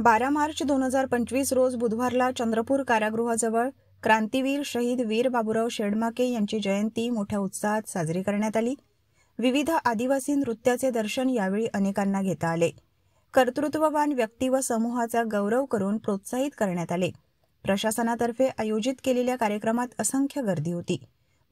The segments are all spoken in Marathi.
12 मार्च 2025 रोज बुधवारला चंद्रपूर कारागृहाजवळ क्रांतीवीर शहीद वीर बाबूराव शेडमाके यांची जयंती मोठ्या उत्साहात साजरी करण्यात आली। विविध आदिवासी नृत्याचे दर्शन यावेळी अनेकांना घेता आले। कर्तृत्ववान व्यक्ती व समूहाचा गौरव करून प्रोत्साहित करण्यात आले। प्रशासनातर्फे आयोजित केलेल्या कार्यक्रमात असंख्य गर्दी होती।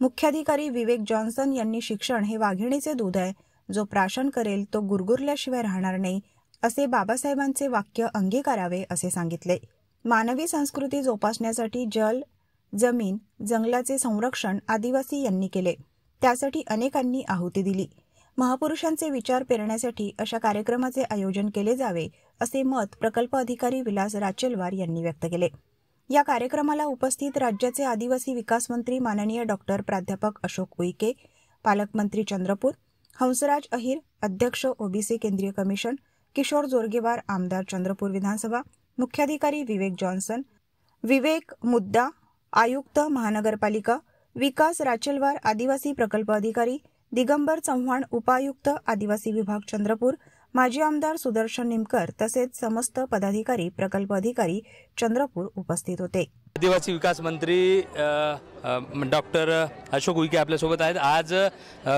मुख्याधिकारी विवेक जॉन्सन यांनी शिक्षण हे वाघिणीचे दूध आहे, जो प्राशन करेल तो गुरगुरल्याशिवाय राहणार नाही असे बाबासाहेबांचे वाक्य अंगीकारावे असे सांगितले। मानवी संस्कृती जोपासण्यासाठी जल, जमीन, जंगलाचे संरक्षण आदिवासी यांनी केले, त्यासाठी अनेकांनी आहुती दिली। महापुरुषांचे विचार पेरण्यासाठी अशा कार्यक्रमाचे आयोजन केले जावे असे मत प्रकल्प अधिकारी विलास राचेलवार यांनी व्यक्त केले। या कार्यक्रमाला उपस्थित राज्याचे आदिवासी विकास मंत्री माननीय डॉक्टर प्राध्यापक अशोक उईके, पालकमंत्री चंद्रपूर, हंसराज अहिर, अध्यक्ष ओबीसी केंद्रीय कमिशन, किशोर जोरगेवार, आमदार चंद्रपूर विधानसभा, मुख्याधिकारी विवेक जॉन्सन, विवेक मुद्दा, आयुक्त महानगरपालिका, विकास राचेलवार, आदिवासी प्रकल्प अधिकारी दिगंबर चव्हाण, उपायुक्त आदिवासी विभाग चंद्रपूर, माजी आमदार सुदर्शन निमकर तसेच समस्त पदाधिकारी प्रकल्प अधिकारी चंद्रपूर उपस्थित होते। आदिवासी विकास मंत्री डॉक्टर अशोक उईके आपल्यासोबत आहेत। आज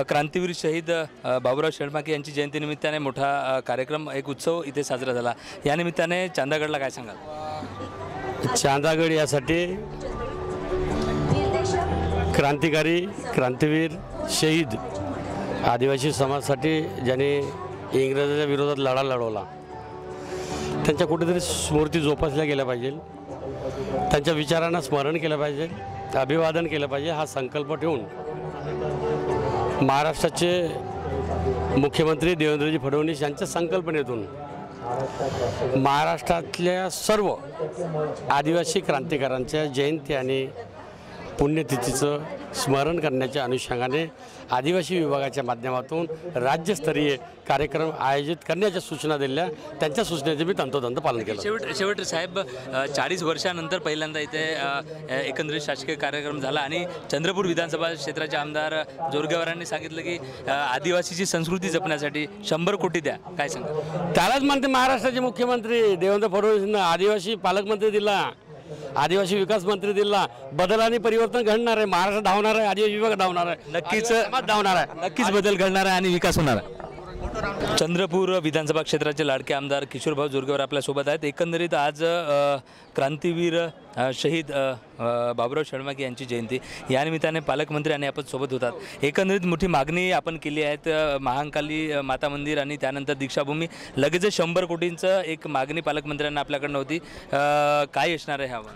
क्रांतीवीर शहीद बाबूराव शेडमाके यांची जयंती निमित्ताने मोठा कार्यक्रम, एक उत्सव इथे साजरा झाला। या निमित्ताने चांदागडला काय सांगाल? चांदागड यासाठी क्रांतिकारी, क्रांतीवीर, शहीद आदिवासी समाजासाठी ज्यांनी इंग्रजांच्या विरोधात लढा लढवला, त्यांच्या कुठेतरी स्मृती जोपासल्या गेल्या पाहिजे, त्यांच्या विचारांना स्मरण केलं पाहिजे, अभिवादन केलं पाहिजे हा संकल्प ठेवून महाराष्ट्राचे मुख्यमंत्री देवेंद्रजी फडणवीस यांच्या संकल्पनेतून महाराष्ट्रातल्या सर्व आदिवासी क्रांतिकारांच्या जयंती आणि पुण्यतिथीचं स्मरण करण्याच्या अनुषंगाने आदिवासी विभागाच्या माध्यमातून राज्यस्तरीय कार्यक्रम आयोजित करण्याच्या सूचना दिल्या। त्यांच्या सूचनेचे मी तंतोतंत पालन केलं। शेवट साहेब, 40 वर्षानंतर पहिल्यांदा इथे एकंदरीत शासकीय कार्यक्रम झाला आणि चंद्रपूर विधानसभा क्षेत्राचे आमदार जोरगेवारांनी सांगितलं की आदिवासीची संस्कृती जपण्यासाठी 100 कोटी द्या। काय सांगा? त्यालाच म्हणते महाराष्ट्राचे मुख्यमंत्री देवेंद्र फडणवीसांना आदिवासी पालकमंत्री दिला, आदिवासी विकास मंत्री दिला। बदल आणि परिवर्तन घडणार आहे, महाराष्ट्र धावणार आहे, आदिवासी विभाग धावणार आहे, नक्कीच धावणार आहे, नक्कीच बदल घडणार आहे आणि विकास होणार आहे। चंद्रपूर विधानसभा क्षेत्राचे लाडके आमदार किशोरभाऊ जोरगेवार आपल्यासोबत आहेत। एकंदरीत आज क्रांतीवीर शहीद बाबूराव शेडमाके यांची जयंती, या निमित्ताने पालकमंत्री आणि आपण सोबत होतात। एकंदरीत मोठी मागणी आपण केली आहे, महाकाली माता मंदिर आणि त्यानंतर दीक्षाभूमी, लगेच 100 कोटींचं एक मागणी पालकमंत्र्यांना आपल्याकडनं होती। काय असणार आहे हवं?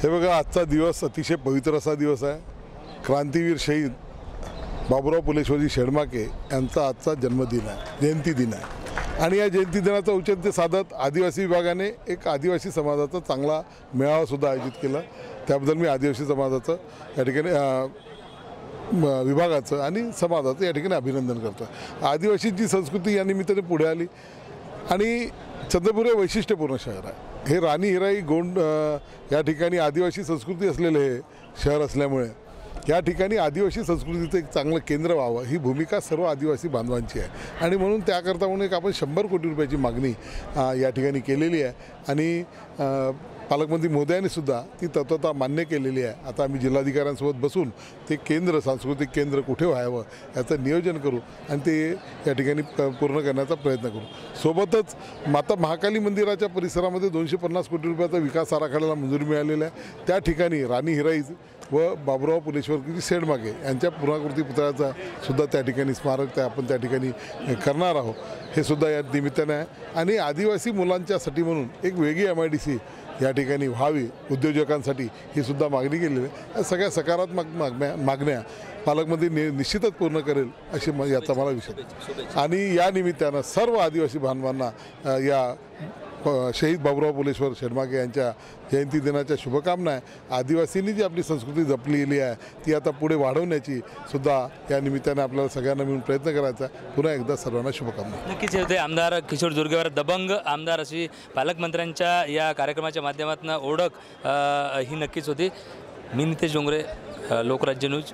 हे बघा, आजचा दिवस अतिशय पवित्र असा दिवस आहे। क्रांतीवीर शहीद बाबूराव पुलेश्वरजी शेडमाके यांचा आजचा जन्मदिन आहे, जयंती दिन आहे। आणि या जयंती दिनाचं औचित्य साधत आदिवासी विभागाने एक आदिवासी समाजाचा चांगला मेळावासुद्धा आयोजित केला। त्याबद्दल मी आदिवासी समाजाचं या ठिकाणी विभागाचं आणि समाजाचं या ठिकाणी अभिनंदन करतो। आदिवासींची संस्कृती या निमित्ताने पुढे आली आणि चंद्रपूर हे वैशिष्ट्यपूर्ण शहर आहे। हे राणी हिराई गोंड या ठिकाणी आदिवासी संस्कृती असलेले हे शहर असल्यामुळे या ठिकाणी आदिवासी संस्कृतीचं एक चांगलं केंद्र व्हावं ही भूमिका सर्व आदिवासी बांधवांची आहे। आणि म्हणून त्याकरता म्हणून एक आपण 100 कोटी रुपयाची मागणी या ठिकाणी केलेली आहे आणि पालकमंत्री महोदयांनी सुद्धा ती तत्वता मान्य केलेली आहे। आता आम्ही जिल्हाधिकाऱ्यांसोबत बसून ते केंद्र, सांस्कृतिक केंद्र कुठे व्हावं याचं नियोजन करू आणि ते या ठिकाणी पूर्ण करण्याचा प्रयत्न करू। सोबतच माता महाकाली मंदिराच्या परिसरामध्ये 250 कोटी रुपयाचा विकास आराखड्याला मंजुरी मिळालेली आहे। त्या ठिकाणी राणी हिराई व बाबूराव पुलेश्वरजी शेडमाके यांच्या पुनराकृती पुतळ्याचा सुद्धा त्या ठिकाणी स्मारक आपण त्या ठिकाणी करणार आहोत, हे सुद्धा या निमित्ताने आहे। आणि आदिवासी मुलांच्यासाठी म्हणून एक वेगळी MIDC या ठिकाणी व्हावी उद्योजकांसाठी ही सुद्धा मागणी केलेली आहे। सगळ्या सकारात्मक मागण्या पालकमंत्री निश्चितच पूर्ण करेल अशी याचा मला विश्वास। आणि या निमित्तानं सर्व आदिवासी बांधवांना या शहीद बाबूराव पुलेश्वर शेडमाके यांच्या जयंती दिनाच्या शुभकामना आहे। आदिवासींनी जी आपली संस्कृती जपलेली आहे ती आता पुढे वाढवण्याची सुद्धा या निमित्ताने आपल्याला सगळ्यांना मिळून प्रयत्न करायचा। पुन्हा एकदा सर्वांना शुभकामना। नक्कीच होते आमदार किशोर जोरगेवार, दबंग आमदार अशी पालकमंत्र्यांच्या या कार्यक्रमाच्या माध्यमातून ओळख ही नक्कीच होती। मी नितेश डोंगरे, लोकराज्य न्यूज।